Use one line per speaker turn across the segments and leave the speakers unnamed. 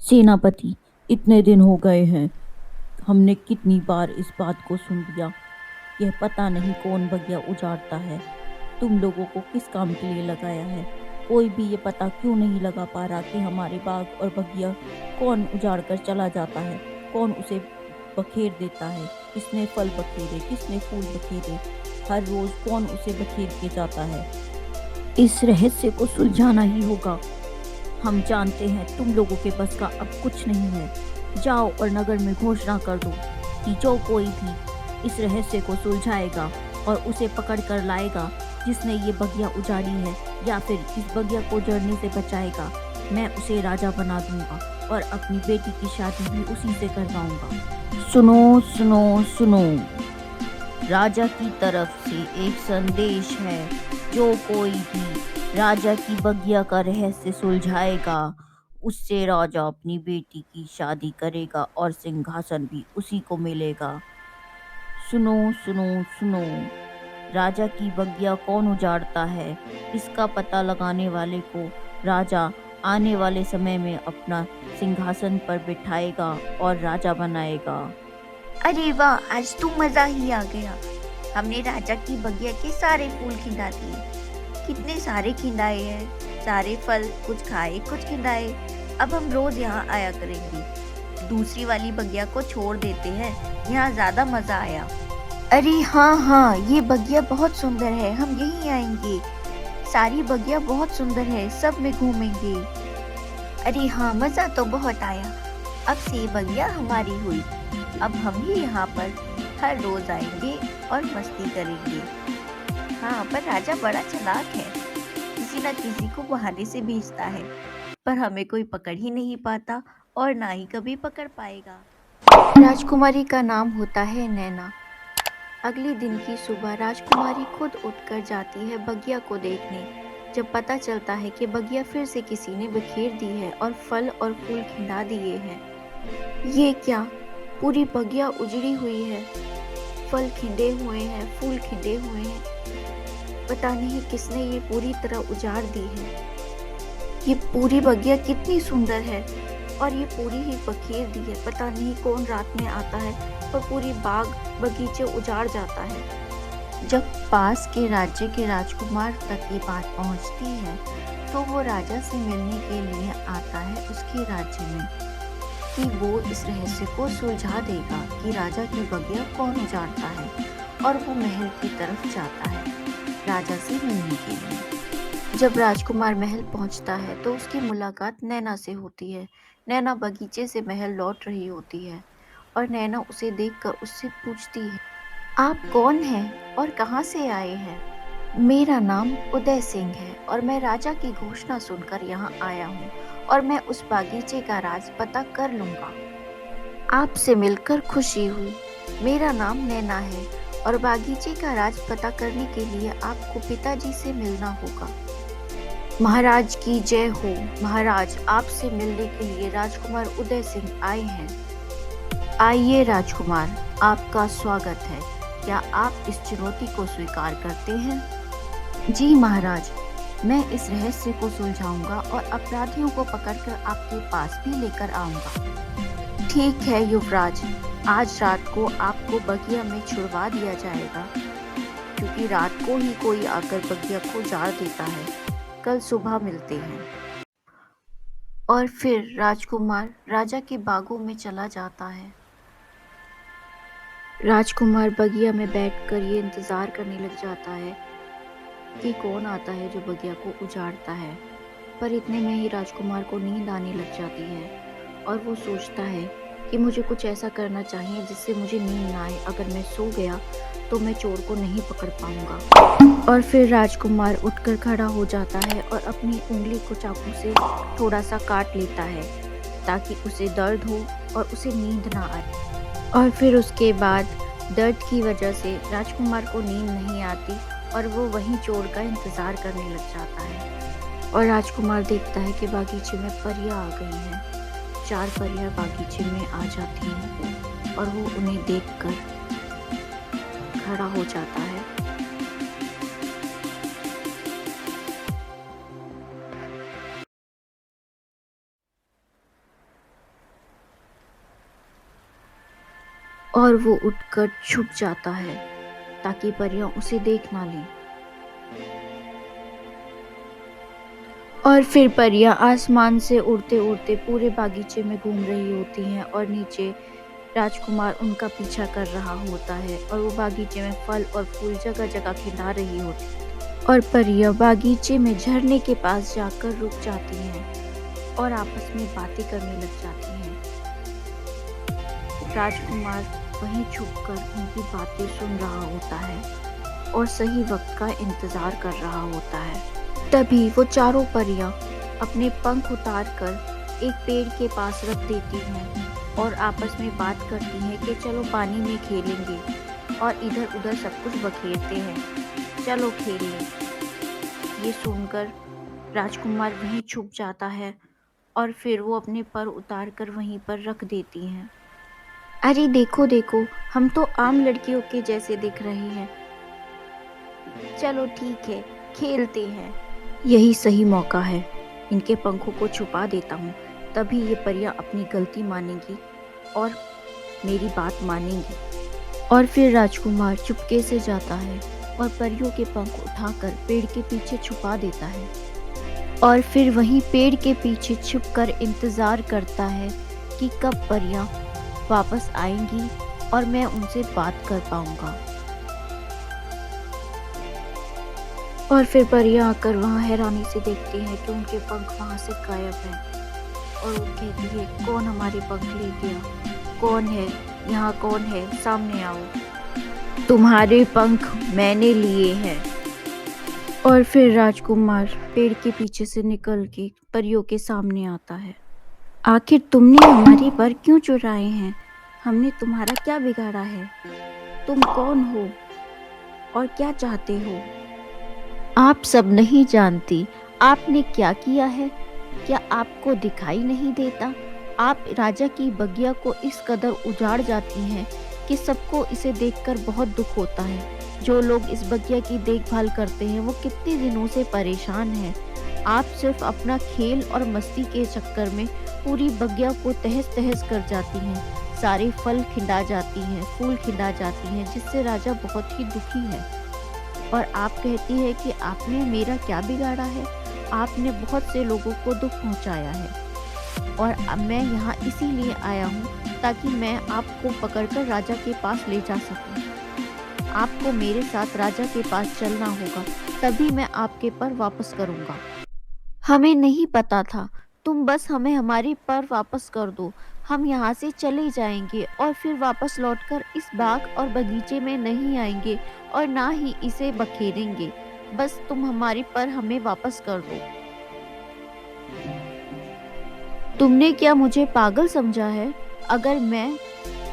सेनापति, इतने दिन हो गए हैं। हमने कितनी बार इस बात को सुन लिया। यह पता नहीं कौन बगिया उजाड़ता है। तुम लोगों को किस काम के लिए लगाया है? कोई भी ये पता क्यों नहीं लगा पा रहा कि हमारे बाग और बगिया कौन उजाड़ कर चला जाता है, कौन उसे बखेर देता है, किसने फल बखेरे, किसने फूल बखेरे, हर रोज कौन उसे बखेर के जाता है। इस रहस्य को सुलझाना ही होगा। हम जानते हैं तुम लोगों के बस का अब कुछ नहीं है। जाओ और नगर में घोषणा कर दो कि जो कोई भी इस रहस्य को सुलझाएगा और उसे पकड़ कर लाएगा जिसने ये बगिया उजाड़ी है, या फिर इस बगिया को जड़ने से बचाएगा, मैं उसे राजा बना दूंगा और अपनी बेटी की शादी भी उसी से करवाऊंगा। सुनो सुनो सुनो, राजा की तरफ से एक संदेश है। जो कोई भी राजा की बगिया का रहस्य सुलझाएगा, उससे राजा अपनी बेटी की शादी करेगा और सिंहासन भी उसी को मिलेगा। सुनो सुनो सुनो, राजा की बगिया कौन उजाड़ता है, इसका पता लगाने वाले को राजा आने वाले समय में अपना सिंहासन पर बिठाएगा और राजा बनाएगा।
अरे वाह, आज तो मजा ही आ गया। हमने राजा की बगिया के सारे फूल खिंडा दिए। कितने सारे खिंडाए हैं, सारे फल, कुछ खाए कुछ खिंडाए। अब हम रोज यहाँ आया करेंगे। दूसरी वाली बगिया को छोड़ देते हैं, यहाँ ज्यादा मजा आया। अरे हाँ हाँ, ये बगिया बहुत सुंदर है, हम यहीं आएंगे। सारी बगिया बहुत सुंदर है, सब में घूमेंगे। अरे हाँ, मजा तो बहुत आया। अब से ये बगिया हमारी हुई। अब हम ही यहाँ पर हर रोज आएंगे और मस्ती करेंगे। हाँ, पर राजा बड़ा चालाक है, किसी न किसी को बहाने से भेजता है, पर हमें कोई पकड़ ही नहीं पाता और ना ही कभी पकड़ पाएगा। राजकुमारी का नाम होता है नैना। अगले दिन की सुबह राजकुमारी खुद उठकर जाती है बगिया को देखने। जब पता चलता है कि बगिया फिर से किसी ने बिखेर दी है और फल और फूल खिंडा दिए हैं। ये क्या, पूरी बगिया उजड़ी हुई है, फल खिंडे हुए हैं, फूल खिंडे हुए हैं। पता नहीं किसने ये पूरी तरह उजाड़ दी है। ये पूरी बगिया कितनी सुंदर है और ये पूरी ही बखेर दी है। पता नहीं कौन रात में आता है और पूरी बाग बगीचे उजाड़ जाता है। जब पास के राज्य के राजकुमार तक ये बात पहुंचती है तो वो राजा से मिलने के लिए आता है उसके राज्य में कि वो इस रहस्य को सुलझा देगा कि राजा की बगिया कौन उजाड़ता है, और वो महल की तरफ जाता है राजा से मिलने के लिए। जब राजकुमार महल पहुंचता है तो उसकी मुलाकात नैना से होती है। नैना बगीचे से महल लौट रही होती है और नैना उसे देखकर उससे पूछती है, आप कौन हैं और कहाँ से आए हैं? मेरा नाम उदय सिंह है और मैं राजा की घोषणा सुनकर यहाँ आया हूँ और मैं उस बागीचे का राज पता कर लूँगा। आपसे मिलकर खुशी हुई। मेरा नाम नैना है और बागीचे का राज पता करने के लिए आपको पिताजी से मिलना होगा। महाराज की जय हो। महाराज, आपसे मिलने के लिए राजकुमार उदय सिंह आए हैं। आइए राजकुमार, आपका स्वागत है। क्या आप इस चुनौती को स्वीकार करते हैं? जी महाराज, मैं इस रहस्य को सुलझाऊंगा और अपराधियों को पकड़कर आपके पास भी लेकर आऊंगा। ठीक है युवराज, आज रात को आपको बगिया में छुड़वा दिया जाएगा, क्योंकि रात को ही कोई आकर बगिया को उजाड़ देता है। कल सुबह मिलते हैं। और फिर राजकुमार राजा के बागों में चला जाता है। राजकुमार बगिया में बैठकर ये इंतजार करने लग जाता है कि कौन आता है जो बगिया को उजाड़ता है। पर इतने में ही राजकुमार को नींद आने लग जाती है और वो सोचता है कि मुझे कुछ ऐसा करना चाहिए जिससे मुझे नींद ना आए। अगर मैं सो गया तो मैं चोर को नहीं पकड़ पाऊंगा। और फिर राजकुमार उठकर खड़ा हो जाता है और अपनी उंगली को चाकू से थोड़ा सा काट लेता है ताकि उसे दर्द हो और उसे नींद ना आए। और फिर उसके बाद दर्द की वजह से राजकुमार को नींद नहीं आती और वो वहीं चोर का इंतजार करने लग जाता है। और राजकुमार देखता है कि बागीचे में परियां आ गई हैं। 4 परियां बागीचे में आ जाती हैं और वो उन्हें देखकर खड़ा हो जाता है। और वो उठकर छुप जाता है ताकि परियां उसे देख ना लें। और फिर परियां आसमान से उड़ते उड़ते पूरे बागीचे में घूम रही होती हैं और नीचे राजकुमार उनका पीछा कर रहा होता है और वो बागीचे में फल और फूल जगह जगह खिला रही होती है। और परियां बागीचे में झरने के पास जाकर रुक जाती हैं और आपस में बातें करने लग जाती हैं। राजकुमार वहीं छुपकर उनकी बातें सुन रहा होता है और सही वक्त का इंतजार कर रहा होता है। तभी वो चारों परियां अपने पंख उतारकर एक पेड़ के पास रख देती हैं और आपस में बात करती हैं कि चलो पानी में खेलेंगे और इधर उधर सब कुछ बखेरते हैं, चलो खेल लें। ये सुनकर राजकुमार वहीं छुप जाता है और फिर वो अपने पर उतारकर वहीं पर रख देती हैं। अरे देखो देखो, हम तो आम लड़कियों के जैसे दिख रहे हैं, चलो ठीक है खेलते हैं। यही सही मौका है, इनके पंखों को छुपा देता हूँ, तभी ये परियां अपनी गलती मानेंगी और मेरी बात मानेंगी। और फिर राजकुमार चुपके से जाता है और परियों के पंख उठाकर पेड़ के पीछे छुपा देता है और फिर वहीं पेड़ के पीछे छुपकर इंतजार करता है कि कब परियां वापस आएंगी और मैं उनसे बात कर पाऊंगा। और फिर परियां आकर वहां हैरानी से देखती हैं कि उनके पंख वहां से गायब हैं और वो कहती है, कौन हमारे पंख ले गया? कौन है यहाँ? कौन है? सामने आओ, तुम्हारे पंख मैंने लिए हैं। और फिर राजकुमार पेड़ के पीछे से निकल के परियों के सामने आता है। आखिर तुमने हमारे पर क्यों चुराए हैं? हमने तुम्हारा क्या बिगाड़ा है? तुम कौन हो और क्या चाहते हो? आप सब नहीं जानती आपने क्या किया है। क्या आपको दिखाई नहीं देता? आप राजा की बगिया को इस कदर उजाड़ जाती हैं कि सबको इसे देखकर बहुत दुख होता है। जो लोग इस बगिया की देखभाल करते हैं वो कितने दिनों से परेशान हैं। आप सिर्फ अपना खेल और मस्ती के चक्कर में पूरी बगिया को तहस तहस कर जाती हैं। सारे फल खिंडा जाती हैं, फूल खिंडा जाती हैं, जिससे राजा बहुत ही दुखी है। और आप कहती है कि आपने मेरा क्या बिगाड़ा है? आपने बहुत से लोगों को दुख पहुंचाया है और अब मैं यहाँ इसीलिए आया हूँ ताकि मैं आपको पकड़कर राजा के पास ले जा सकूँ। आपको मेरे साथ राजा के पास चलना होगा, तभी मैं आपके पर वापस करूँगा। हमें नहीं पता था, तुम बस हमें हमारे पर वापस कर दो, हम यहाँ से चले जाएंगे और फिर वापस लौटकर इस बाग और बगीचे में नहीं आएंगे और ना ही इसे बखेरेंगे। बस तुम हमारे पर हमें वापस कर दो। तुमने क्या मुझे पागल समझा है? अगर मैं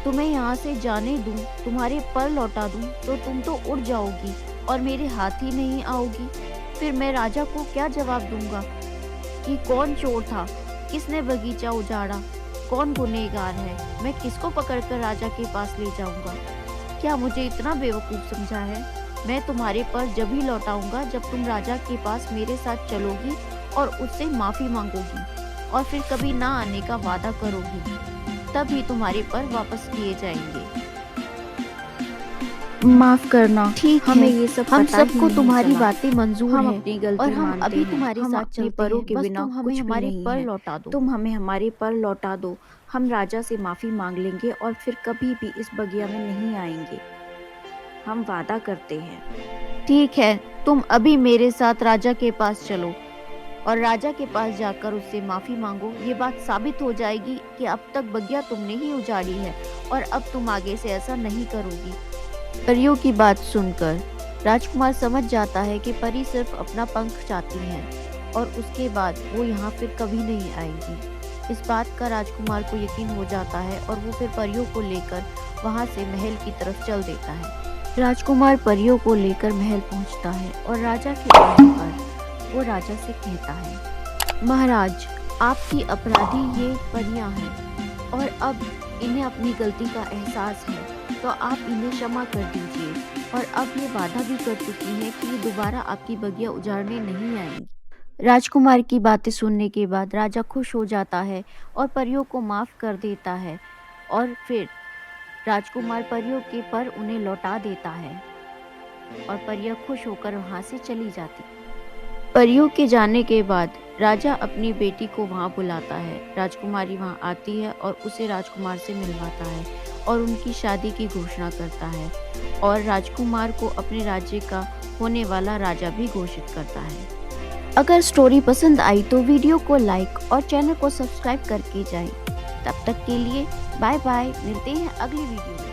तुम्हें यहाँ से जाने दूं, तुम्हारे पर लौटा दूं, तो तुम तो उड़ जाओगी और मेरे हाथ ही नहीं आओगी। फिर मैं राजा को क्या जवाब दूंगा कि कौन चोर था, किसने बगीचा उजाड़ा, कौन गुनहगार है? मैं किसको पकड़कर राजा के पास ले जाऊंगा? क्या मुझे इतना बेवकूफ समझा है? मैं तुम्हारे पर जब ही लौटाऊंगा जब तुम राजा के पास मेरे साथ चलोगी और उससे माफी मांगोगी और फिर कभी ना आने का वादा करोगी, तभी तुम्हारे पर वापस किए जाएंगे। माफ करना, ठीक है, हमें ये सब हम सबको तुम्हारी बातें मंजूर
हम
है
अपनी गलती
और हम
मानते
अभी
हैं।
तुम्हारे
हम
साथ
अपने
चलते
परों
हैं,
के
बस
बिना
तुम हमें
कुछ भी
हमारे
नहीं
पर
है।
लौटा दो।
तुम हमें हमारे पर लौटा दो, हम राजा से माफी मांग लेंगे और फिर कभी भी इस बगिया में नहीं आएंगे, हम वादा करते हैं।
ठीक है, तुम अभी मेरे साथ राजा के पास चलो और राजा के पास जाकर उससे माफी मांगो। ये बात साबित हो जाएगी कि अब तक बगिया तुमने ही उजाड़ी है और अब तुम आगे से ऐसा नहीं करोगी। परियों की बात सुनकर राजकुमार समझ जाता है कि परी सिर्फ अपना पंख चाहती हैं और उसके बाद वो यहाँ फिर कभी नहीं आएगी। इस बात का राजकुमार को यकीन हो जाता है और वो फिर परियों को लेकर वहाँ से महल की तरफ चल देता है। राजकुमार परियों को लेकर महल पहुँचता है और राजा के आने पर वो राजा से कहता है, महाराज, आपकी अपराधी ये परियां हैं और अब इन्हें अपनी गलती का एहसास है, तो आप इन्हें क्षमा कर दीजिए और अब ये वादा भी कर चुकी हैं कि ये दोबारा आपकी बगिया उजाड़ने नहीं आएंगी। राजकुमार की बातें सुनने के बाद राजा खुश हो जाता है और परियों को माफ कर देता है और फिर
राजकुमार परियों के पर उन्हें लौटा देता है और परियां खुश होकर वहां से चली जाती। परियों के जाने के बाद राजा अपनी बेटी को वहां बुलाता है। राजकुमारी वहां आती है और उसे राजकुमार से मिलवाता है और उनकी शादी की घोषणा करता है और राजकुमार को अपने राज्य का होने वाला राजा भी घोषित करता है। अगर स्टोरी पसंद आई तो वीडियो को लाइक और चैनल को सब्सक्राइब करके जाएं। तब तक के लिए बाय बाय, मिलते हैं अगली वीडियो में।